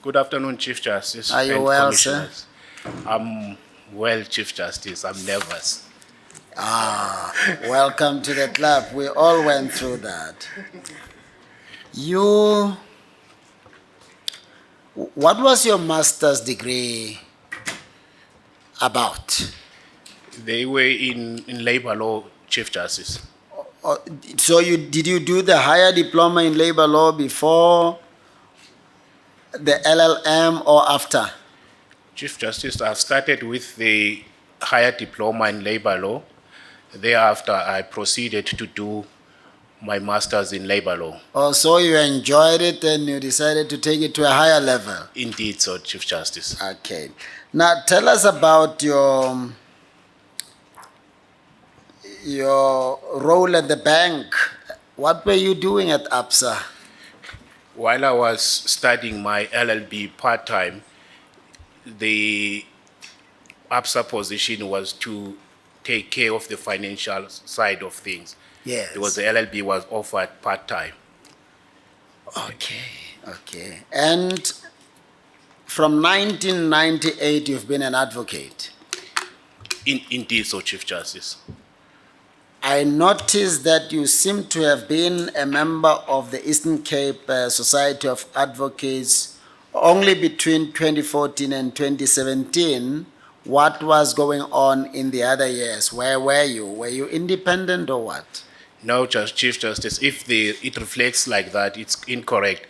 Good afternoon, Chief Justice Are you and well, sir? Commissioners. I'm well, Chief Justice. I'm nervous. Welcome to the club. We all went through that. What was your master's degree about? They were in labor law, Chief Justice. So did you do the higher diploma in labor law before the LLM or after? Chief Justice, I started with the higher diploma in labor law. Thereafter, I proceeded to do my master's in labor law. Oh, so you enjoyed it and you decided to take it to a higher level? Indeed, so, Chief Justice. Okay. Now tell us about your role at the bank. What were you doing at ABSA? While I was studying my LLB part-time, the ABSA position was to take care of the financial side of things. Yes. Because the LLB was offered part-time. Okay. And from 1998, you've been an advocate. Indeed, so, Chief Justice. I noticed that you seem to have been a member of the Eastern Cape Society of Advocates only between 2014 and 2017. What was going on in the other years? Where were you? Were you independent or what? No, Chief Justice, if it reflects like that, it's incorrect.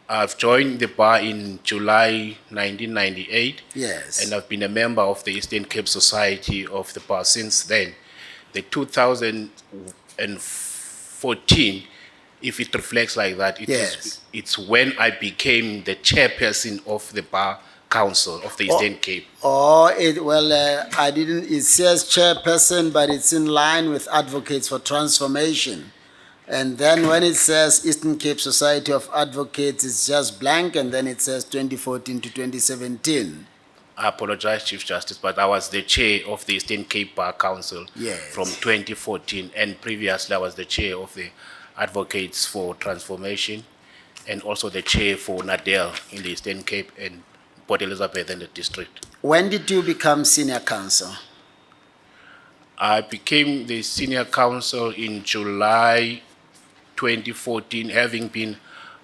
I've joined the bar in July 1998. Yes. And I've been a member of the Eastern Cape Society of the bar since then. The 2014, if it reflects like that, it's when I became the chairperson of the Bar Council of the Eastern Cape. It says chairperson, but it's in line with Advocates for Transformation. And then when it says Eastern Cape Society of Advocates, it's just blank, and then it says 2014 to 2017. I apologize, Chief Justice, but I was the chair of the Eastern Cape Bar Council from 2014, and previously I was the chair of the Advocates for Transformation, and also the chair for NADEL in the Eastern Cape and Port Elizabeth and the district. When did you become senior counsel? I became the senior counsel in July 2014, having been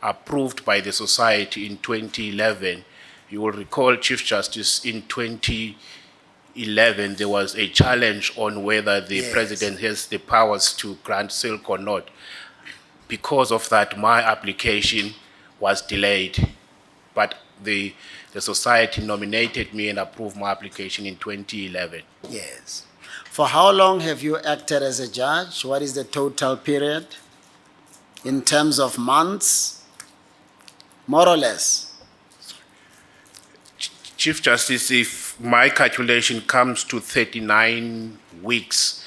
approved by the society in 2011. You will recall, Chief Justice, in 2011, there was a challenge on whether the president has the powers to grant silk or not. Because of that, my application was delayed. But the society nominated me and approved my application in 2011. Yes. For how long have you acted as a judge? What is the total period in terms of months, more or less? Chief Justice, if my calculation comes to 39 weeks.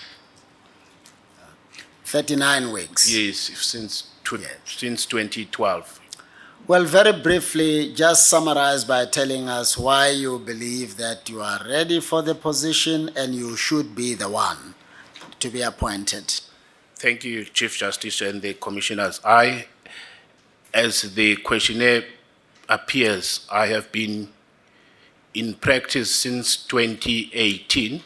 39 weeks? Yes, since 2012. Well, very briefly, just summarize by telling us why you believe that you are ready for the position and you should be the one to be appointed. Thank you, Chief Justice and the Commissioners. As the questionnaire appears, I have been in practice since 2018.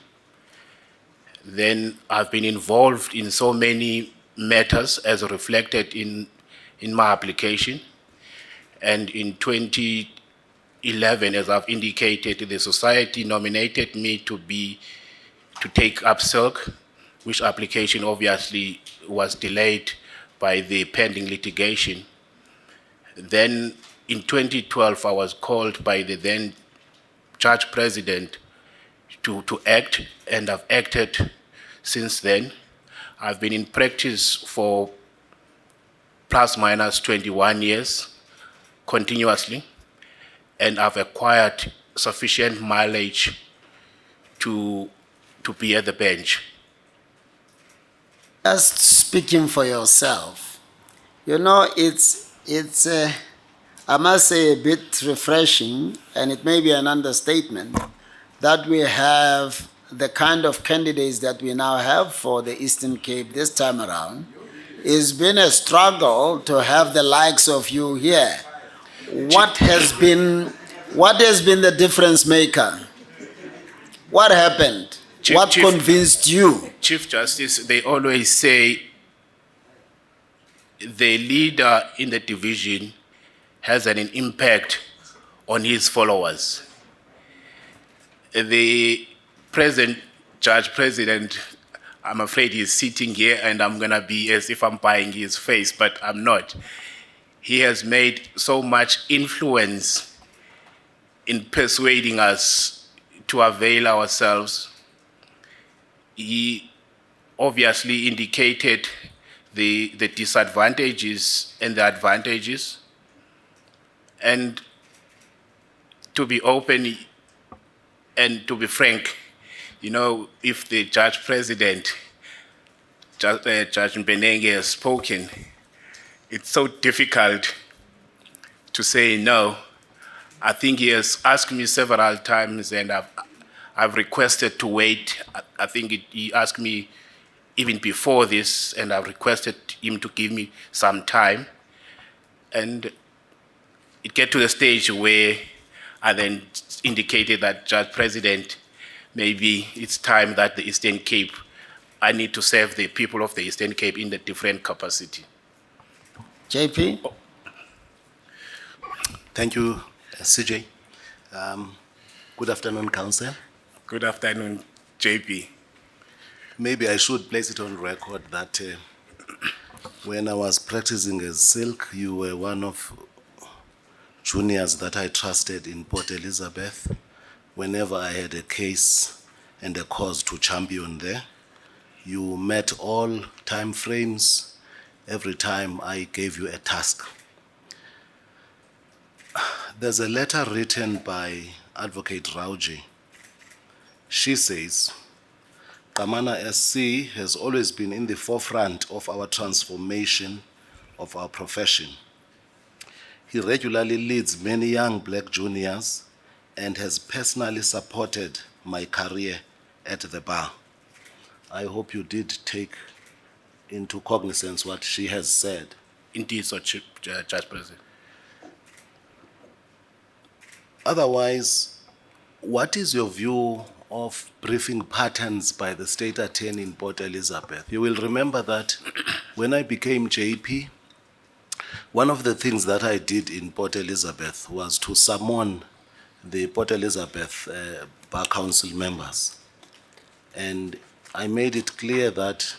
Then I've been involved in so many matters as reflected in my application. And in 2011, as I've indicated, the society nominated me to take up silk, which application obviously was delayed by the pending litigation. Then in 2012, I was called by the then Judge President to act, and I've acted since then. I've been in practice for plus minus 21 years continuously, and I've acquired sufficient mileage to be at the bench. Just speaking for yourself, you know, it's I must say, a bit refreshing, and it may be an understatement, that we have the kind of candidates that we now have for the Eastern Cape this time around. It's been a struggle to have the likes of you here. What has been What has been the difference maker? What happened? What Chief- convinced you? Chief Justice, they always say the leader in the division has an impact on his followers. The present judge president, I'm afraid he's sitting here and I'm gonna be as if I'm buying his face, but I'm not. He has made so much influence in persuading us to avail ourselves. He obviously indicated the disadvantages and the advantages. And to be open and to be frank, you know, if the judge president, Judge Mbenenge, has spoken, it's so difficult to say no. I think he has asked me several times and I've requested to wait. I think he asked me even before this and I've requested him to give me some time. And it get to the stage where I then indicated that, Judge President, maybe it's time that the Eastern Cape, I need to serve the people of the Eastern Cape in a different capacity. JP? Thank you, CJ. Good afternoon, Council. Good afternoon, JP. Maybe I should place it on record that when I was practicing as Silk, you were one of juniors that I trusted in Port Elizabeth. Whenever I had a case and a cause to champion there, you met all time frames. Every time I gave you a task. There's a letter written by Advocate Rauji. She says, Gqamana SC has always been in the forefront of our transformation of our profession. He regularly leads many young black juniors and has personally supported my career at the bar. I hope you did take into cognizance what she has said. Indeed, so Judge President. Otherwise, what is your view of briefing patterns by the state attorney in Port Elizabeth? You will remember that when I became JP, one of the things that I did in Port Elizabeth was to summon the Port Elizabeth Bar Council members. And I made it clear that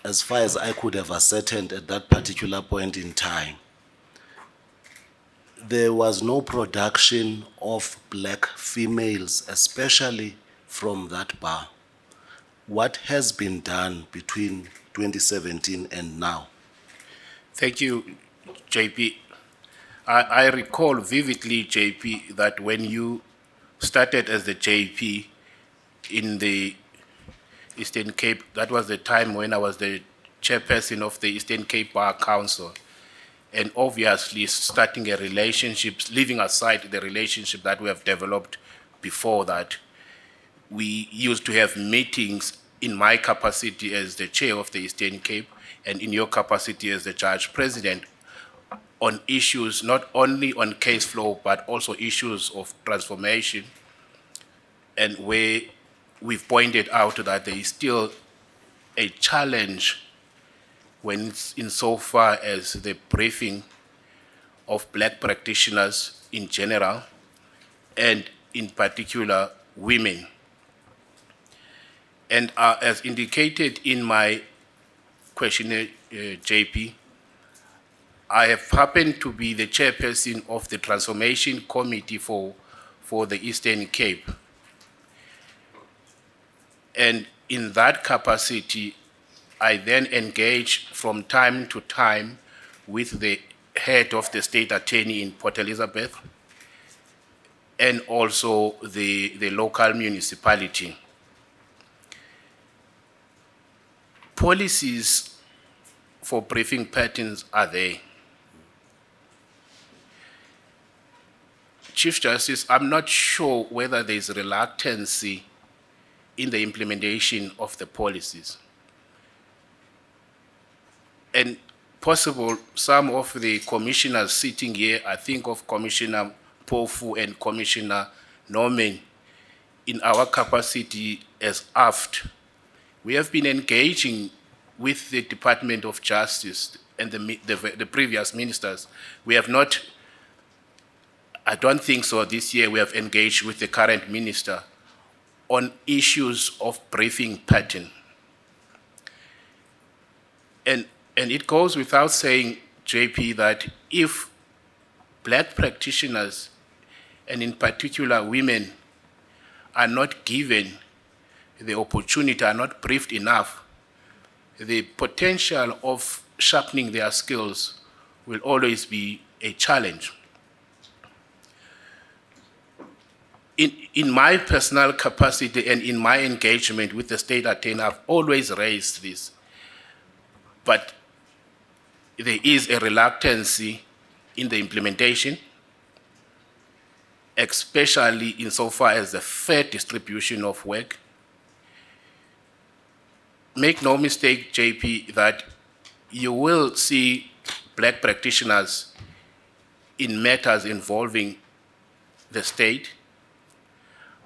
as far as I could have ascertained at that particular point in time, there was no production of black females, especially from that bar. What has been done between 2017 and now? Thank you, JP. I recall vividly, JP, that when you started as the JP in the Eastern Cape, that was the time when I was the chairperson of the Eastern Cape Bar Council. And obviously starting a relationship, leaving aside the relationship that we have developed before that, we used to have meetings in my capacity as the chair of the Eastern Cape and in your capacity as the judge president on issues, not only on case flow, but also issues of transformation, and where we've pointed out that there is still a challenge when it's insofar as the briefing of black practitioners in general, and in particular women. And as indicated in my questionnaire, JP, I have happened to be the chairperson of the Transformation Committee for the Eastern Cape. And in that capacity, I then engage from time to time with the head of the state attorney in Port Elizabeth and also the local municipality. Policies for briefing patterns are there. Chief Justice, I'm not sure whether there's reluctancy in the implementation of the policies. And possible, some of the commissioners sitting here, I think of Commissioner Pofu and Commissioner Norman, in our capacity as AFT, we have been engaging with the Department of Justice and the previous ministers. We have not, I don't think so this year, we have engaged with the current minister on issues of briefing pattern. And it goes without saying, JP, that if black practitioners, and in particular women, are not given the opportunity, are not briefed enough, the potential of sharpening their skills will always be a challenge. In my personal capacity and in my engagement with the state attorney, I've always raised this. But there is a reluctance in the implementation, especially insofar as the fair distribution of work. Make no mistake, JP, that you will see black practitioners in matters involving the state.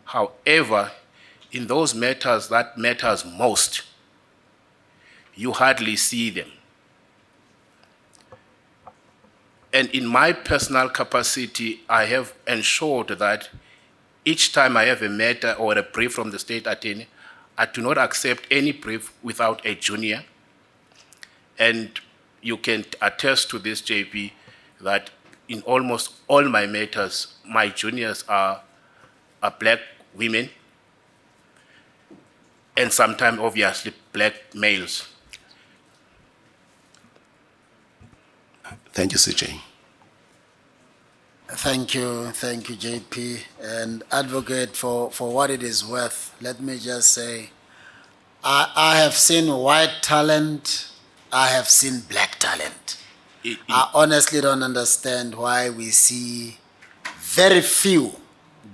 However, in those matters that matters most, you hardly see them. And in my personal capacity, I have ensured that each time I have a matter or a brief from the state attorney, I do not accept any brief without a junior. And you can attest to this, JP, that in almost all my matters, my juniors are black women and sometimes obviously black males. Thank you, CJ. Thank you, JP. And advocate, for what it is worth, let me just say, I have seen white talent, I have seen black talent. I honestly don't understand why we see very few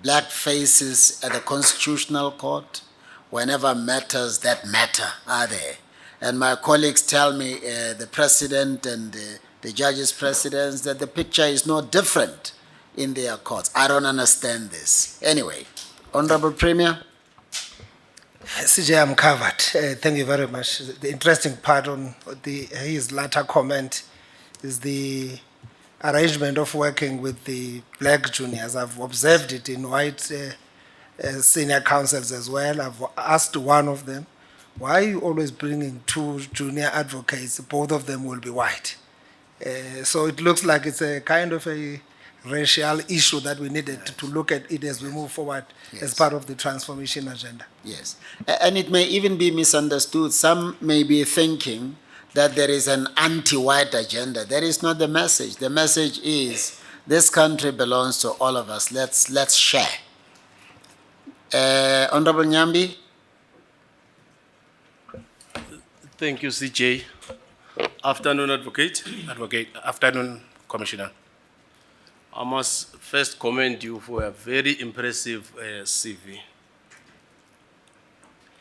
black faces at the Constitutional Court whenever matters that matter are there. And my colleagues tell me, the president and the judges' presidents, that the picture is no different in their courts. I don't understand this. Anyway, Honorable Premier. CJ, I'm covered. Thank you very much. The interesting part on his latter comment is the arrangement of working with the black juniors. I've observed it in white senior counsels as well. I've asked one of them, why are you always bringing two junior advocates? Both of them will be white. So it looks like it's a kind of a racial issue that we needed to look at it as we move forward as part of the transformation agenda. Yes, and it may even be misunderstood. Some may be thinking that there is an anti-white agenda. That is not the message. The message is this country belongs to all of us. Let's share. Honorable Nyambi. Thank you, CJ. Afternoon, Advocate. Afternoon, Commissioner. I must first commend you for a very impressive CV.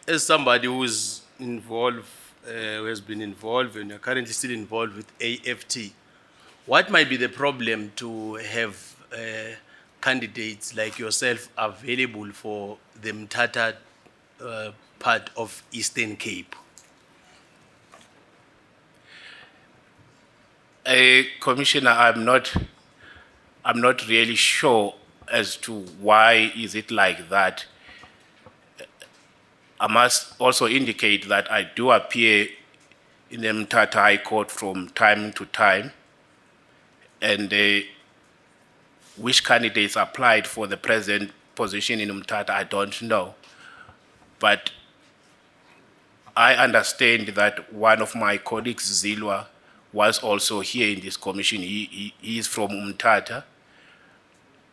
As somebody who is involved, who has been involved and are currently still involved with AFT, what might be the problem to have candidates like yourself available for the Mthatha part of Eastern Cape? Commissioner, I'm not really sure as to why is it like that. I must also indicate that I do appear in the Mthatha High Court from time to time, and which candidates applied for the present position in Mthatha, I don't know. But I understand that one of my colleagues, Zilwa, was also here in this commission. He is from Mthatha,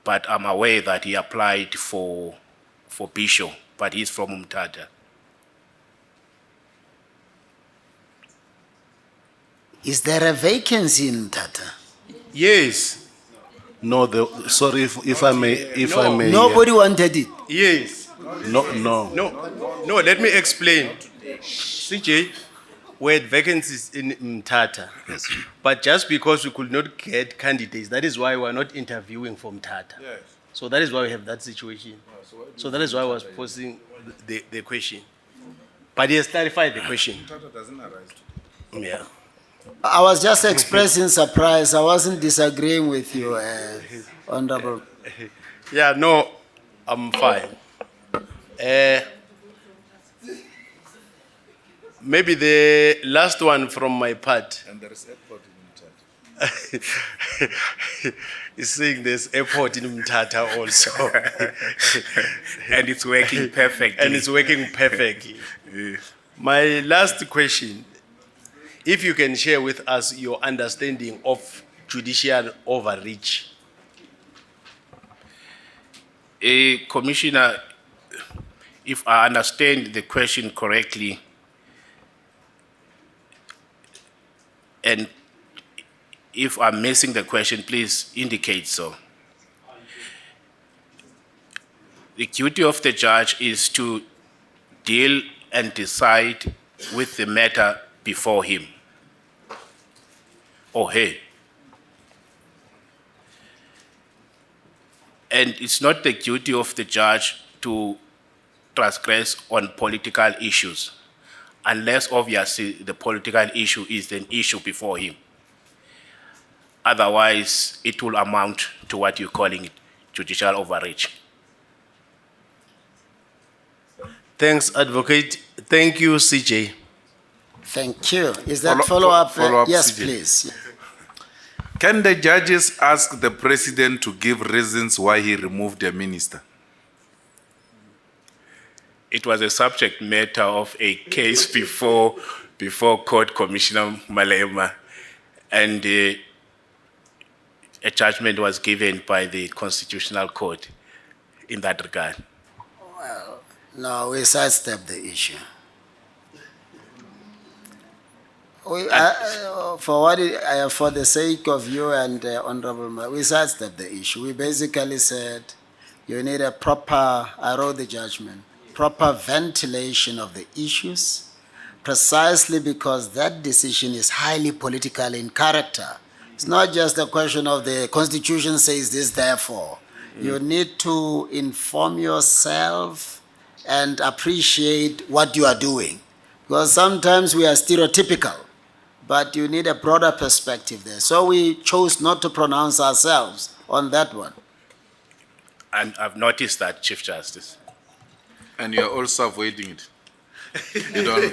but I'm aware that he applied for Bishop, but he's from Mthatha. Is there a vacancy in Mthatha? Yes. No, sorry if I may. Nobody wanted it. Yes. No. No, let me explain. CJ, we had vacancies in Mthatha. But just because we could not get candidates, that is why we are not interviewing for Mthatha. Yes. So that is why we have that situation. So that is why I was posing the question. But he has clarified the question. Tata doesn't arise today. Yeah. I was just expressing surprise. I wasn't disagreeing with you, Honorable. Yeah, no, I'm fine. Maybe the last one from my part. And there is airport in Mthatha. He's saying there's airport in Mthatha also. And it's working perfectly. And it's working perfectly. My last question, if you can share with us your understanding of judicial overreach. Commissioner, if I understand the question correctly, and if I'm missing the question, please indicate so. The duty of the judge is to deal and decide with the matter before him or her. And it's not the duty of the judge to transgress on political issues, unless obviously the political issue is an issue before him. Otherwise, it will amount to what you're calling it, judicial overreach. Thanks, Advocate. Thank you, CJ. Thank you. Is that Follow-up, follow-up? Yes, CJ. please. Can the judges ask the president to give reasons why he removed a minister? It was a subject matter of a case before Court Commissioner Malema, and a judgment was given by the Constitutional Court in that regard. No, we sidestep the issue. For the sake of you and Honorable, we sidestep the issue. We basically said you need a proper, I wrote the judgment, proper ventilation of the issues, precisely because that decision is highly political in character. It's not just a question of the Constitution says this, therefore. You need to inform yourself and appreciate what you are doing. Because sometimes we are stereotypical, but you need a broader perspective there. So we chose not to pronounce ourselves on that one. And I've noticed that, Chief Justice. And you're also avoiding it. You don't.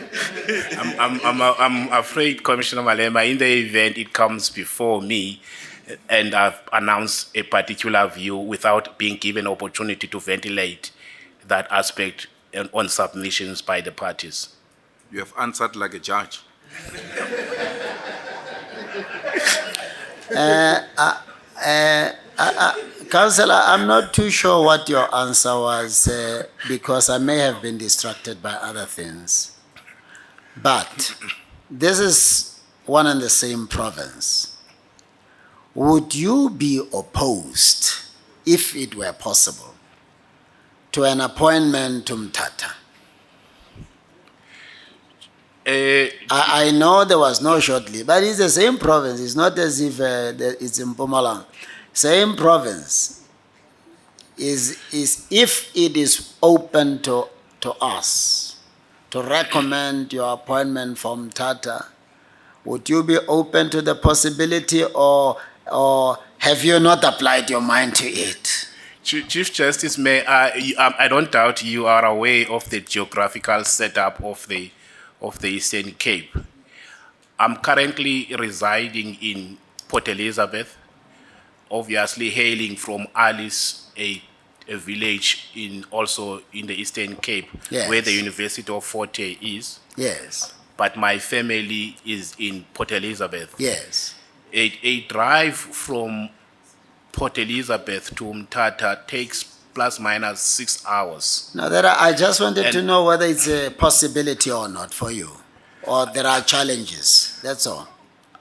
I'm afraid, Commissioner Malema, in the event it comes before me and I've announced a particular view without being given opportunity to ventilate that aspect on submissions by the parties. You have answered like a judge. Councillor, I'm not too sure what your answer was because I may have been distracted by other things. But this is one and the same province. Would you be opposed, if it were possible, to an appointment to Mthatha? I know there was no shortly, but it's the same province. It's not as if it's in Mpumalanga. Same province. Is if it is open to us to recommend your appointment from Mthatha, would you be open to the possibility, or have you not applied your mind to it? Chief Justice, I don't doubt you are aware of the geographical setup of the Eastern Cape. I'm currently residing in Port Elizabeth, obviously hailing from Alice, a village also in the Eastern Cape, Yes. where the University of Fort Hare is. Yes, But my family is in Port Elizabeth. yes. A drive from Port Elizabeth to Mthatha takes plus minus 6 hours. Now, I just wanted to And- know whether it's a possibility or not for you, or there are challenges. That's all.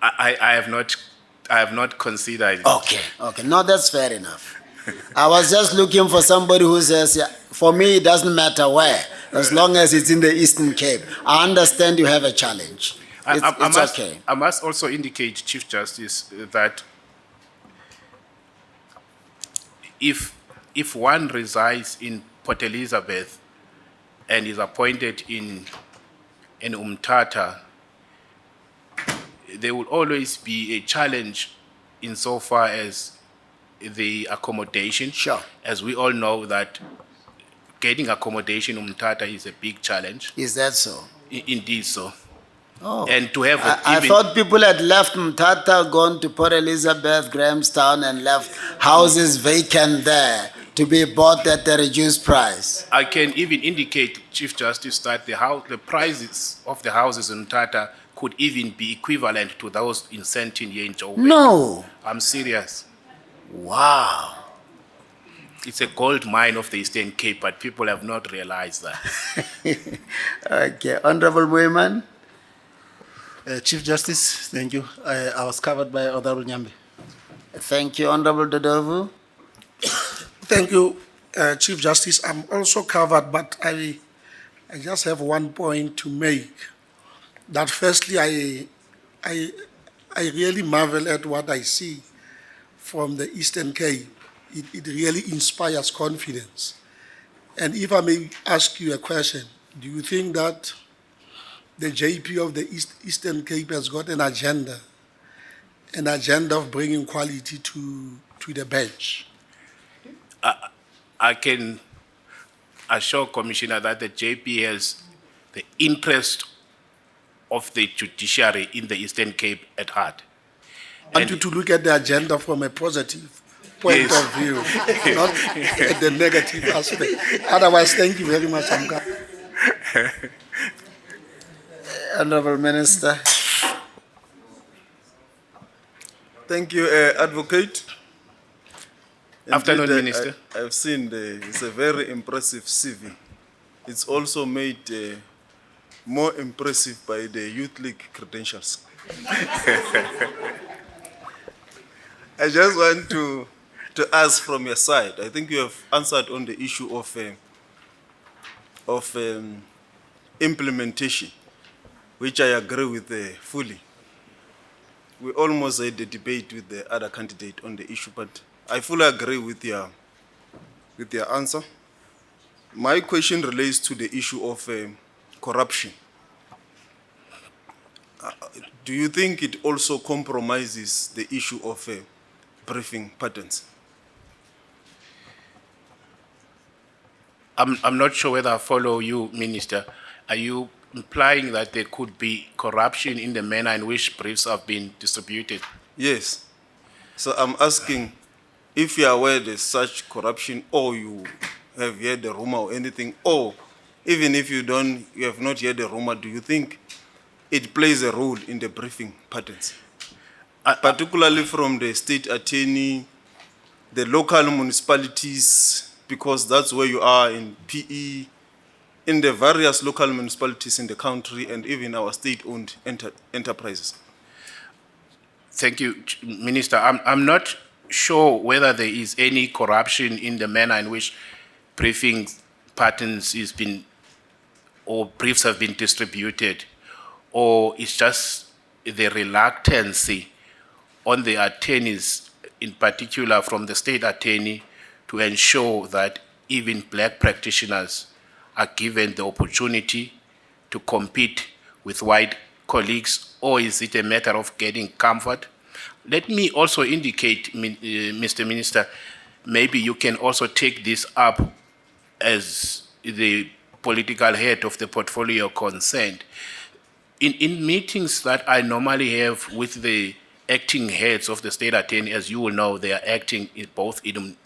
I have not considered it. Okay. No, that's fair enough. I was just looking for somebody who says, yeah, for me, it doesn't matter where, as long as it's in the Eastern Cape. I understand you have a challenge. It's okay. I must also indicate, Chief Justice, that if one resides in Port Elizabeth and is appointed in Umtata, there will always be a challenge insofar as the accommodation. Sure. As we all know that getting accommodation in Umtata is a big challenge. Is that so? Indeed so. Oh. And to have I even- thought people had left Mtata, gone to Port Elizabeth, Grahamstown, and left houses vacant there to be bought at a reduced price. I can even indicate, Chief Justice, that the prices of the houses in Umtata could even be equivalent to those in Sentin here in Joburg. No. I'm serious. Wow. It's a gold mine of the Eastern Cape, but people have not realized that. Okay. Honorable Moeman. Chief Justice, thank you. I was covered by Honorable Nyambe. Thank you, Honorable Dodovu. Thank you, Chief Justice. I'm also covered, but I just have one point to make. That firstly, I really marvel at what I see from the Eastern Cape. It really inspires confidence. And if I may ask you a question, do you think that the JP of the Eastern Cape has got an agenda of bringing quality to the bench? I can assure Commissioner that the JP has the interest of the judiciary in the Eastern Cape at heart. I want you to look at the agenda from a positive point Yes. of view, not at the negative aspect. Otherwise, thank you very much, Amka. Honorable Minister. Thank you, Advocate. Afternoon, Indeed, Minister. I've seen it's a very impressive CV. It's also made more impressive by the Youth League credentials. I just want to ask from your side. I think you have answered on the issue of implementation, which I agree with fully. We almost had a debate with the other candidate on the issue, but I fully agree with your answer. My question relates to the issue of corruption. Do you think it also compromises the issue of briefing patterns? I'm not sure whether I follow you, Minister. Are you implying that there could be corruption in the manner in which briefs have been distributed? Yes. So I'm asking if you are aware there's such corruption, or you have heard the rumor or anything, or even if you have not heard the rumor, do you think it plays a role in the briefing patterns? Particularly from the state attorney, the local municipalities, because that's where you are in PE, in the various local municipalities in the country, and even our state-owned enterprises. Thank you, Minister. I'm not sure whether there is any corruption in the manner in which briefing patterns or briefs have been distributed, or it's just the reluctancy on the attorneys, in particular from the state attorney, to ensure that even black practitioners are given the opportunity to compete with white colleagues, or is it a matter of getting comfort? Let me also indicate, Mr. Minister, maybe you can also take this up as the political head of the portfolio concerned. In meetings that I normally have with the acting heads of the state attorney, as you will know, they are acting both in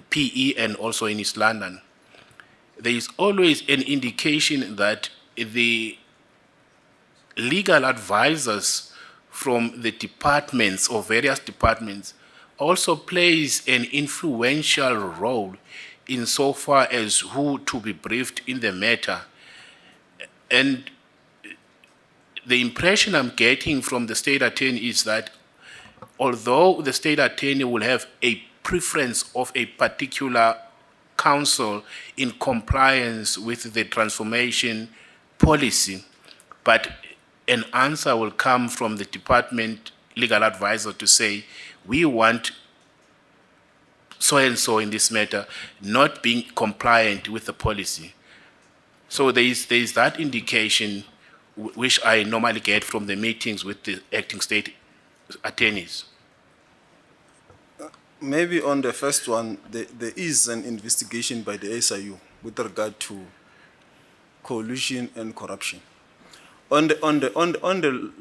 PE and also in East London. There is always an indication that the legal advisors from the departments or various departments also plays an influential role insofar as who to be briefed in the matter. And the impression I'm getting from the state attorney is that although the state attorney will have a preference of a particular counsel in compliance with the transformation policy, but an answer will come from the department legal advisor to say, we want so-and-so in this matter not being compliant with the policy. So there is that indication which I normally get from the meetings with the acting state attorneys. Maybe on the first one, there is an investigation by the SIU with regard to collusion and corruption. On the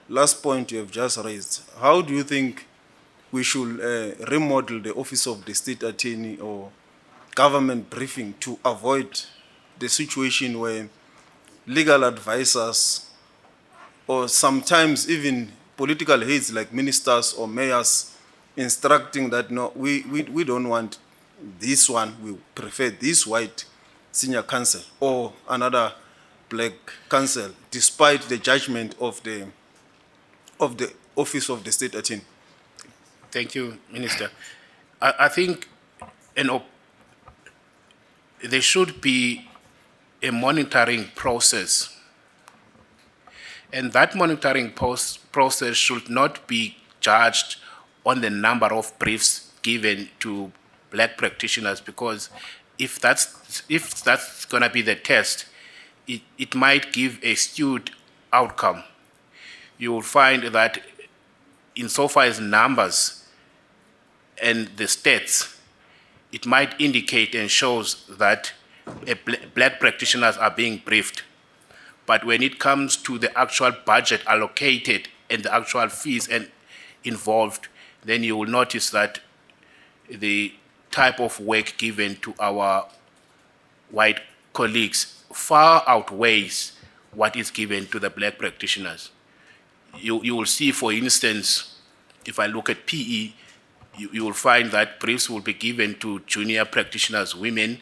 last point you have just raised, how do you think we should remodel the office of the state attorney or government briefing to avoid the situation where legal advisors or sometimes even political heads like ministers or mayors instructing that no, we don't want this one, we prefer this white senior counsel or another black counsel, despite the judgment of the office of the state attorney? Thank you, Minister. I think there should be a monitoring process. And that monitoring process should not be judged on the number of briefs given to black practitioners, because if that's going to be the test, it might give a skewed outcome. You will find that insofar as numbers and the stats, it might indicate and shows that black practitioners are being briefed. But when it comes to the actual budget allocated and the actual fees and involved, then you will notice that the type of work given to our white colleagues far outweighs what is given to the black practitioners. You will see, for instance, if I look at PE, you will find that briefs will be given to junior practitioners, women,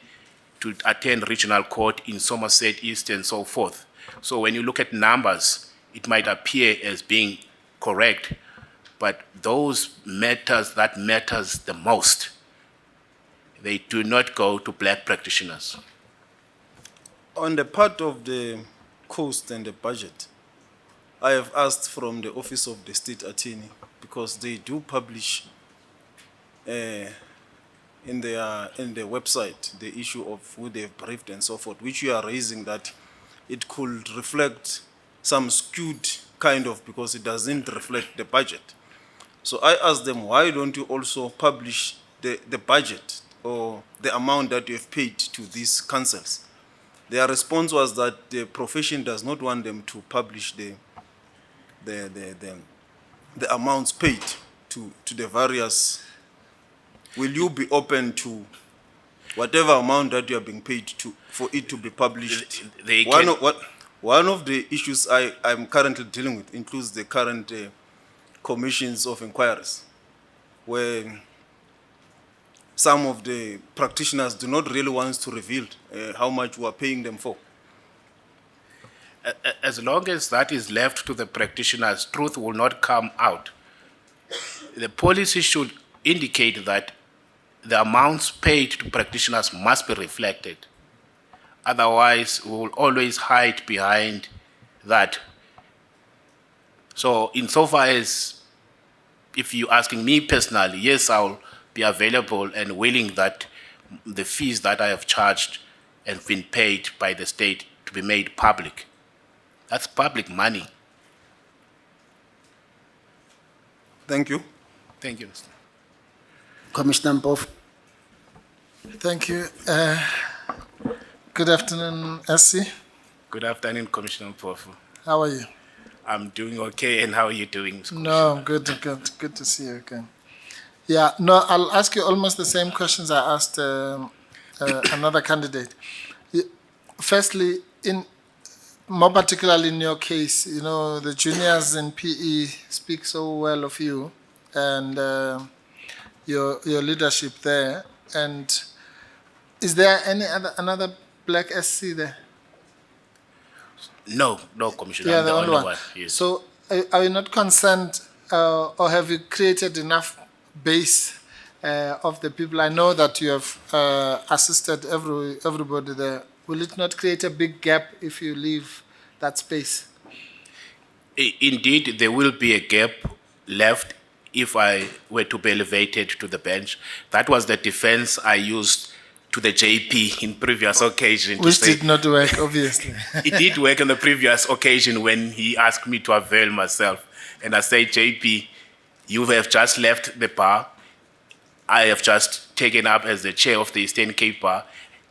to attend regional court in Somerset East and so forth. So when you look at numbers, it might appear as being correct, but those matters that matters the most, they do not go to black practitioners. On the part of the cost and the budget, I have asked from the office of the state attorney, because they do publish in their website the issue of who they've briefed and so forth, which you are raising that it could reflect some skewed kind of, because it doesn't reflect the budget. So I asked them, why don't you also publish the budget or the amount that you have paid to these councils? Their response was that the profession does not want them to publish the amounts paid to the various. Will you be open to whatever amount that you are being paid to, for it to be published? One of the issues I'm currently dealing with includes the current commissions of inquiries, where some of the practitioners do not really want to reveal how much we are paying them for. As long as that is left to the practitioners, truth will not come out. The policy should indicate that the amounts paid to practitioners must be reflected. Otherwise, we will always hide behind that. So insofar as, if you're asking me personally, yes, I'll be available and willing that the fees that I have charged and been paid by the state to be made public. That's public money. Thank you. Thank you, Mr. Commissioner Mpofu. Thank you. Good afternoon, SC. Good afternoon, Commissioner Mpofu. How are you? I'm doing okay, and how are you doing, Mr. No, good to see you again. Yeah, no, I'll ask you almost the same questions I asked another candidate. Firstly, more particularly in your case, you know, the juniors in PE speak so well of you and your leadership there. And is there another black SC there? No, Commissioner. Yeah, I'm the only one. Yes. So are you not concerned, or have you created enough base of the people? I know that you have assisted everybody there. Will it not create a big gap if you leave that space? Indeed, there will be a gap left if I were to be elevated to the bench. That was the defense I used to the JP in previous occasion. to Which say- did not work, obviously. It did work on the previous occasion when he asked me to avail myself. And I said, JP, you have just left the bar. I have just taken up as the chair of the Eastern Cape Bar.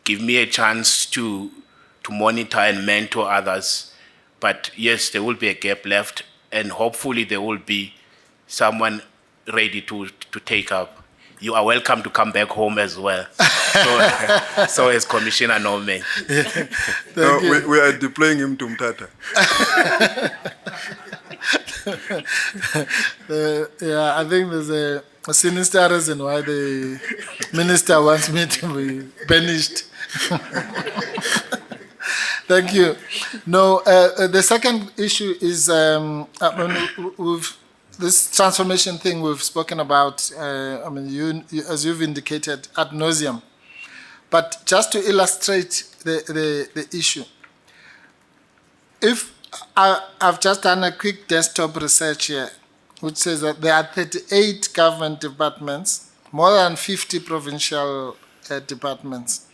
Give me a chance to monitor and mentor others. But yes, there will be a gap left, and hopefully there will be someone ready to take up. You are welcome to come back home as well. So as Commissioner Norman. We are deploying him to Mtata. Yeah, I think there's a sinister reason why the minister wants me to be banished. Thank you. No, the second issue is this transformation thing we've spoken about. You, as you've indicated, ad nauseum. But just to illustrate the issue, if I've just done a quick desktop research here, which says that there are 38 government departments, more than 50 provincial departments,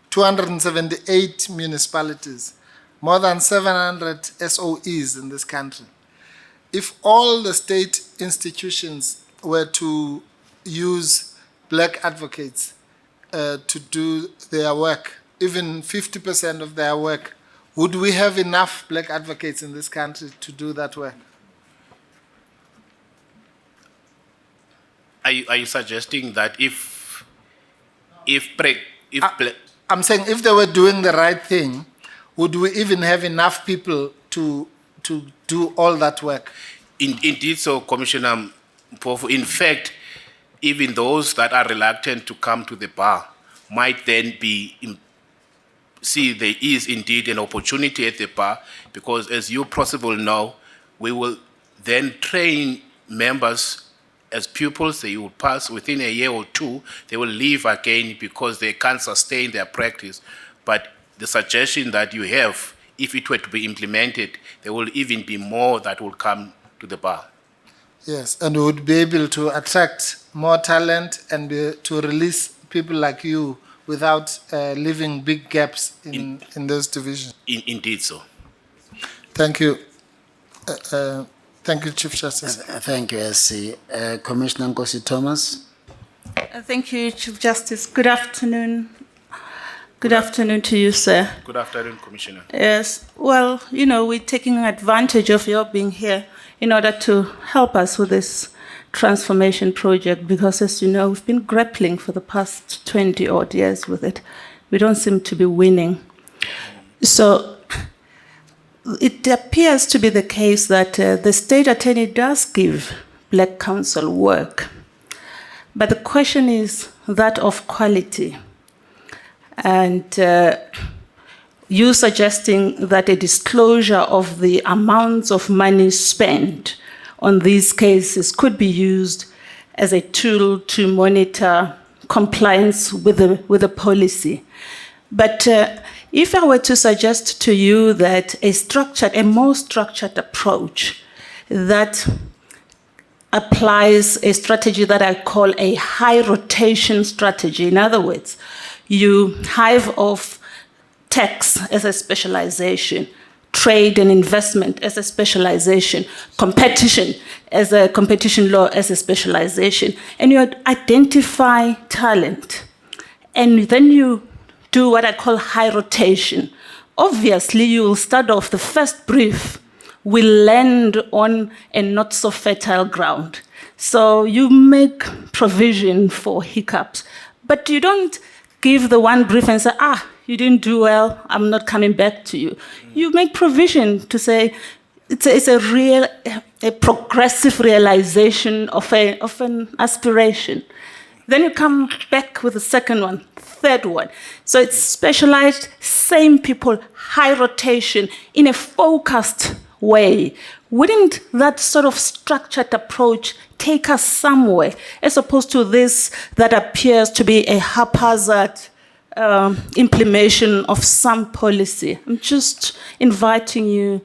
278 municipalities, more than 700 SOEs in this country. If all the state institutions were to use black advocates to do their work, even 50% of their work, would we have enough black advocates in this country to do that work? Are you suggesting that I'm saying if they were doing the right thing, would we even have enough people to do all that work? Indeed, so Commissioner Mpofu, in fact, even those that are reluctant to come to the bar might then see there is indeed an opportunity at the bar, because as you possibly know, we will then train members as pupils. They will pass within a year or two, they will leave again because they can't sustain their practice. But the suggestion that you have, if it were to be implemented, there will even be more that will come to the bar. Yes, and we would be able to attract more talent and to release people like you without leaving big gaps in those divisions. Indeed so. Thank you. Thank you, Chief Justice. Thank you, SC. Commissioner Nkosi Thomas. Thank you, Chief Justice. Good afternoon. Good afternoon to you, sir. Good afternoon, Commissioner. Yes, well, we're taking advantage of your being here in order to help us with this transformation project, because as you know, we've been grappling for the past 20 odd years with it. We don't seem to be winning. So it appears to be the case that the state attorney does give Black Council work. But the question is that of quality. And you suggesting that a disclosure of the amounts of money spent on these cases could be used as a tool to monitor compliance with the policy. But if I were to suggest to you that a more structured approach that applies a strategy that I call a high rotation strategy. In other words, you hive off tax as a specialization, trade and investment as a specialization, competition law as a specialization, and you identify talent. And then you do what I call high rotation. Obviously, you will start off, the first brief will land on a not so fertile ground. So you make provision for hiccups, but you don't give the one brief and say, you didn't do well, I'm not coming back to you. You make provision to say, it's a progressive realization of an aspiration. Then you come back with the second one, third one. So it's specialized, same people, high rotation, in a focused way. Wouldn't that sort of structured approach take us somewhere, as opposed to this that appears to be a haphazard implementation of some policy? I'm just inviting you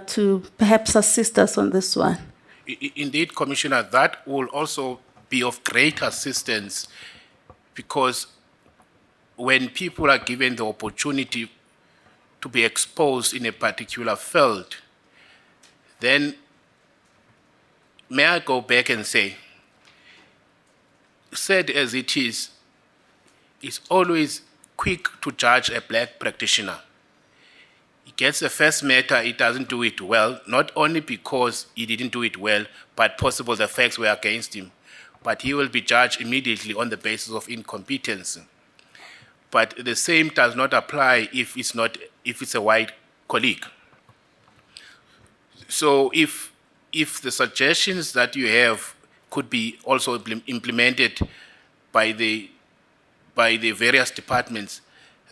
to perhaps assist us on this one. Indeed, Commissioner, that will also be of great assistance because when people are given the opportunity to be exposed in a particular field, then may I go back and say, said as it is, it's always quick to judge a black practitioner. He gets the first matter, he doesn't do it well, not only because he didn't do it well, but possible the facts were against him. But he will be judged immediately on the basis of incompetence. But the same does not apply if it's a white colleague. So if the suggestions that you have could be also implemented by the various departments,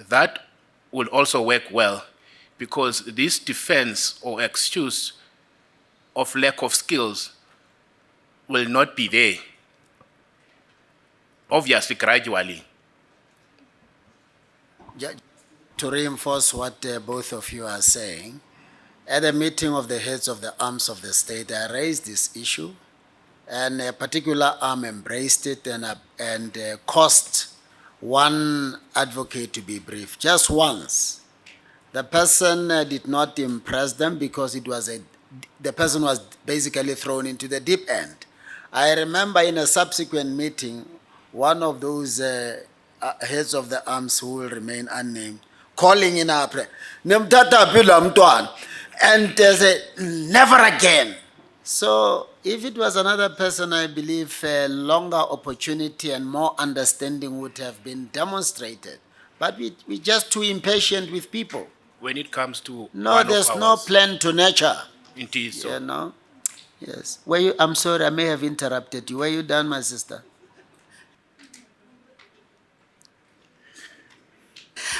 that will also work well, because this defense or excuse of lack of skills will not be there, obviously gradually. To reinforce what both of you are saying, at the meeting of the heads of the arms of the state, I raised this issue, and a particular arm embraced it and caused one advocate to be briefed just once. The person did not impress them because the person was basically thrown into the deep end. I remember in a subsequent meeting, one of those heads of the arms who will remain unnamed, calling in our prayer, and they say, never again. So if it was another person, I believe a longer opportunity and more understanding would have been demonstrated. But we're just too impatient with people. When it comes to No, there's no plan to nature. Indeed, so. You know? Yes. I'm sorry, I may have interrupted you. Were you done, my sister?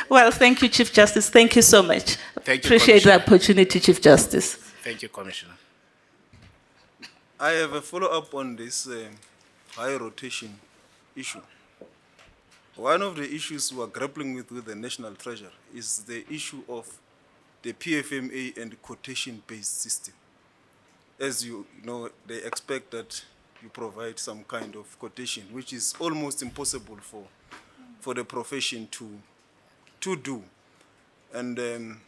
Well, thank you, Chief Justice. Thank you so much. Thank you, Appreciate the Commissioner. opportunity, Chief Justice. Thank you, Commissioner. I have a follow-up on this high rotation issue. One of the issues we are grappling with the National Treasury is the issue of the PFMA and quotation-based system. As you know, they expect that you provide some kind of quotation, which is almost impossible for the profession to do. And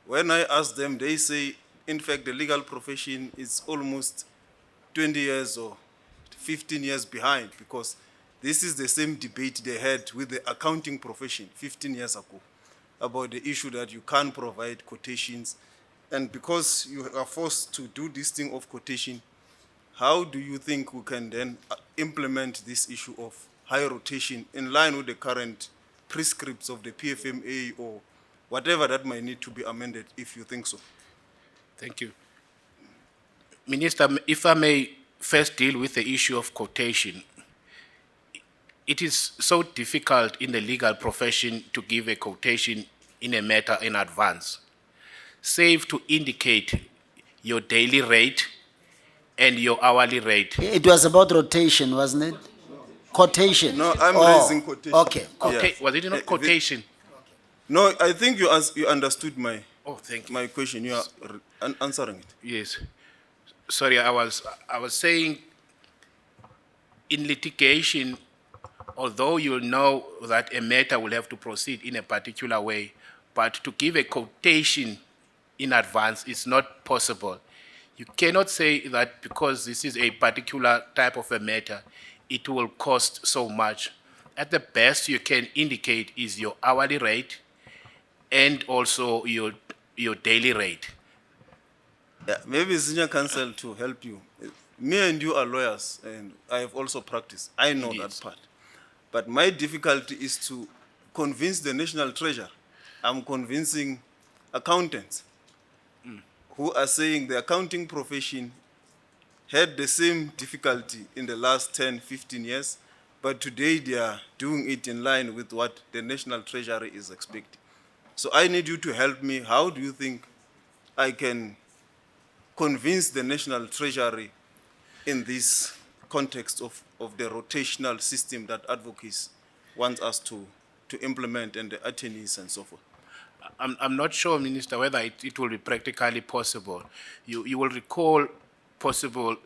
when I ask them, they say, in fact, the legal profession is almost 20 years or 15 years behind, because this is the same debate they had with the accounting profession 15 years ago about the issue that you can't provide quotations. And because you are forced to do this thing of quotation, how do you think we can then implement this issue of high rotation in line with the current prescripts of the PFMA or whatever that might need to be amended, if you think so? Thank you. Minister, if I may first deal with the issue of quotation. It is so difficult in the legal profession to give a quotation in a matter in advance, save to indicate your daily rate and your hourly rate. It was about rotation, wasn't it? Quotation. No, I'm raising quotation. Okay. Okay, was it not quotation? No, I think you understood my Thank you. my question. You are answering it. Yes. Sorry, I was saying in litigation, although you know that a matter will have to proceed in a particular way, but to give a quotation in advance is not possible. You cannot say that because this is a particular type of a matter, it will cost so much. At the best you can indicate is your hourly rate and also your daily rate. Yeah, maybe senior counsel to help you. Me and you are lawyers, and I have also practiced. I know that part. But my difficulty is to convince the National Treasury. I'm convincing accountants who are saying the accounting profession had the same difficulty in the last 10, 15 years, but today they are doing it in line with what the National Treasury is expecting. So I need you to help me. How do you think I can convince the National Treasury in this context of the rotational system that advocates want us to implement, and the attorneys and so forth? I'm not sure, Minister, whether it will be practically possible. You will recall possible,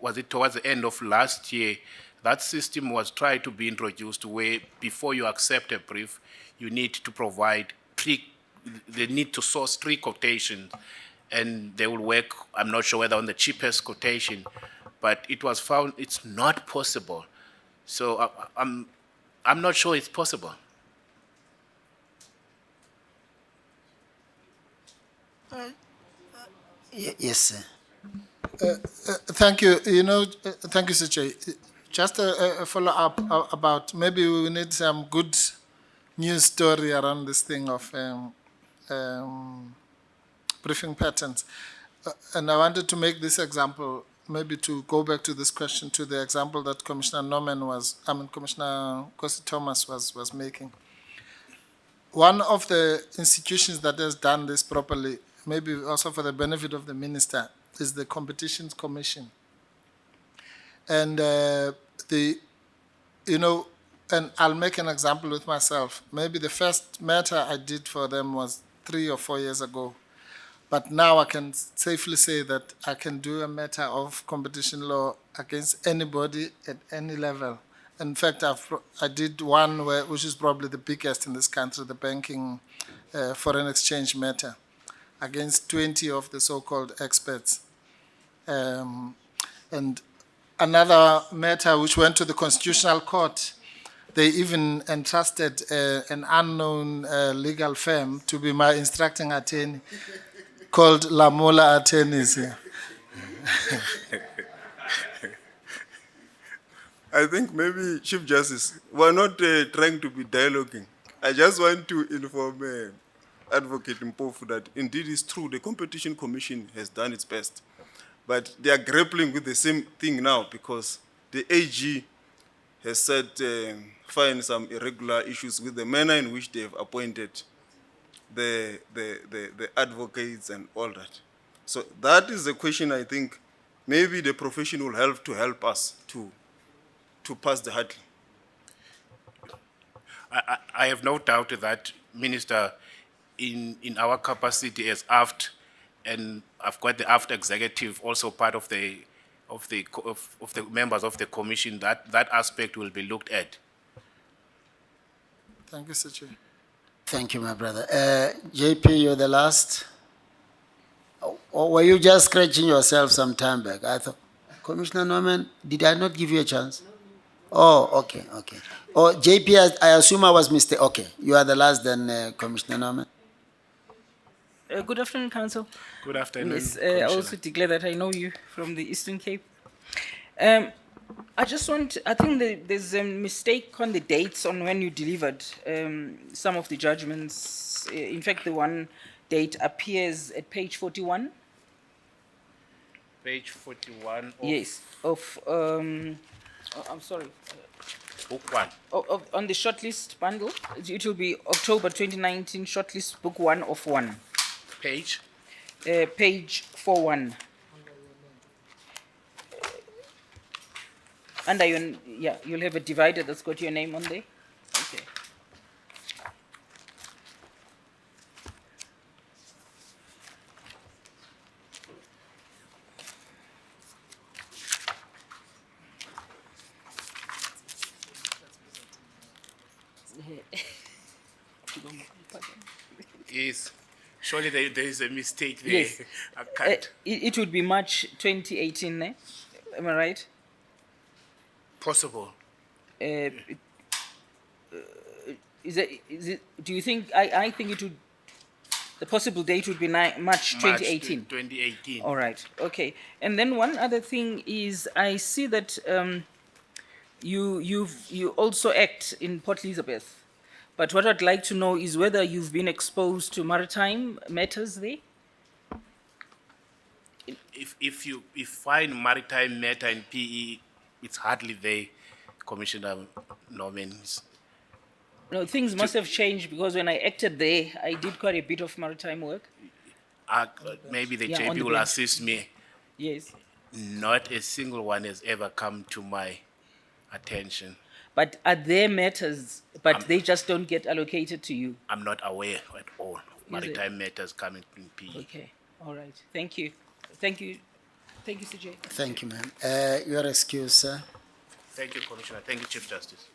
was it towards the end of last year, that system was tried to be introduced where before you accept a brief, you need to provide they need to source 3 quotations and they will work, I'm not sure whether on the cheapest quotation, but it was found it's not possible. So I'm not sure it's possible. Yes, sir. Thank you. Thank you, Sir. Just a follow-up about maybe we need some good news story around this thing of briefing patterns. And I wanted to make this example, maybe to go back to this question, to the example that Commissioner Commissioner Kosi Thomas was making. One of the institutions that has done this properly, maybe also for the benefit of the minister, is the Competitions Commission. And and I'll make an example with myself. Maybe the first matter I did for them was 3 or 4 years ago. But now I can safely say that I can do a matter of competition law against anybody at any level. In fact, I did one which is probably the biggest in this country, the banking foreign exchange matter, against 20 of the so-called experts. And another matter which went to the Constitutional Court, they even entrusted an unknown legal firm to be my instructing attorney called Lamola Attorneys. Yeah. I think maybe, Chief Justice, we're not trying to be dialoguing. I just want to inform Advocate Mpofu that indeed it's true, the Competition Commission has done its best. But they are grappling with the same thing now because the AG has said find some irregular issues with the manner in which they have appointed the advocates and all that. So that is the question I think maybe the profession will help us to pass the hurdle. I have no doubt that, Minister, in our capacity as AFT, and I've got the AFT executive also part of the members of the commission, that aspect will be looked at. Thank you, Sir Chair. Thank you, my brother. JP, you're the last. Or were you just scratching yourself some time back? I thought, Commissioner Norman, did I not give you a chance? Oh, okay. Oh, JP, I assume I was mistaken. Okay, you are the last then, Commissioner Norman. Good afternoon, Council. Good afternoon. Yes, I also declare that I know you from the Eastern Cape. I think there's a mistake on the dates on when you delivered some of the judgments. In fact, the one date appears at page 41. Page 41 of... Yes, of, I'm sorry. Book 1. On the shortlist bundle, it will be October 2019 shortlist book 1 of 1. Page? Page 41. Under your, yeah, you'll have a divider that's got your name on there. Okay. Yes. Surely there is a mistake there. Yes. I can't. It would be March 2018, eh? Am I right? Possible. Is it, do you think, I think it would, the possible date would be March 2018? March 2018. All right, okay. And then one other thing is, I see that you also act in Port Elizabeth. But what I'd like to know is whether you've been exposed to maritime matters there? If you find maritime matter in PE, it's hardly there, Commissioner Norman. No, things must have changed because when I acted there, I did quite a bit of maritime work. Maybe the Yeah, on JP the will bench. assist me. Yes. Not a single one has ever come to my attention. But are there matters, but they just don't get allocated to you? I'm not aware at all of maritime matters come in PE. Okay, all right. Thank you. Thank you. Thank you, CJ. Thank you, ma'am. Your excuse, sir. Thank you, Commissioner. Thank you, Chief Justice.